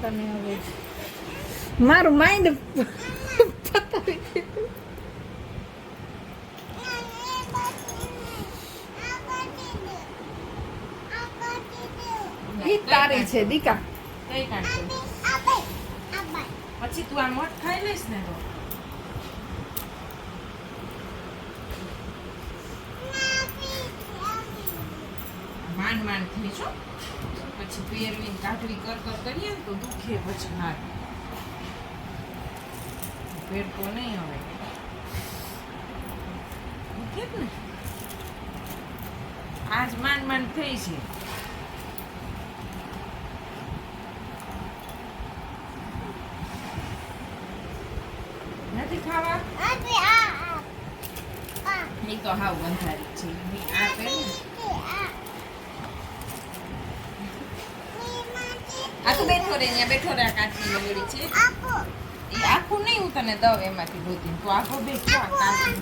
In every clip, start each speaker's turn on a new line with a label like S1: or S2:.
S1: તને હવે મારું માઇન્ડ પતાવી દીધું. ઈ તારી છે દીકા.
S2: કઈ કાઢતો પછી તું આ મઠ ખાઈ લઈશ ને તો માંડ માંડ થઈ છો પછી પહેરવીને કાઢવી કર કરીએ ને તો દુખે પછી હાથ પેટકો નહીં હવે દુખે જ ને આજ માંડ માંડ થઈ છે. નથી ખાવા એ તો હાવ બંધારી છે આ પહેરી આ તો બેઠો રે અહીંયા બેઠો રે કાચની લંગડી છે એ આખું નહીં હું તને દઉં એમાંથી ગોતીને તો આખો બેઠો આ કાચની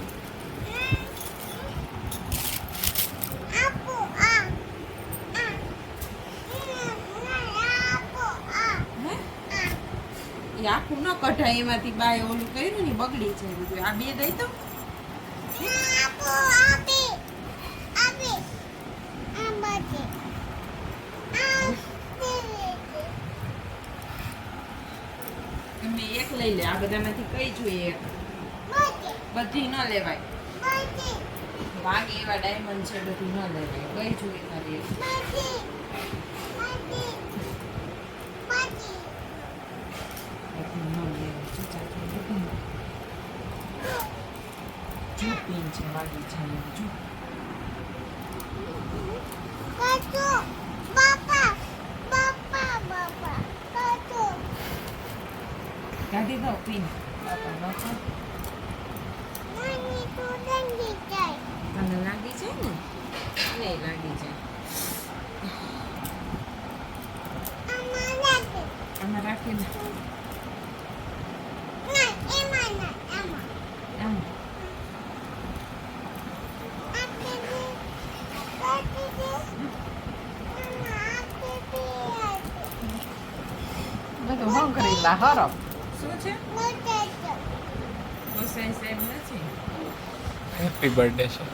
S2: એ આખું ન કઢાય એમાંથી બાય ઓલું કર્યું ને બગડી છે બધું આ બે દઈ તો તમે એક લઈ લે આ બધામાંથી કઈ જોઈએ એક બધી ન લેવાય વાઘ એવા ડાયમંડ છે બધી ન લેવાય કઈ જોઈએ તારી એક પિન છે વાગી છે જો કાઢી દો પિન બાપા બાપા તને લાગી છે ને નહીં લાગી છે આમાં રાખીને
S1: બધું હંગરી લા હરપ.
S2: શું છે ગોસાઈ સાહેબ નથી
S3: હેપી બર્થડે છે.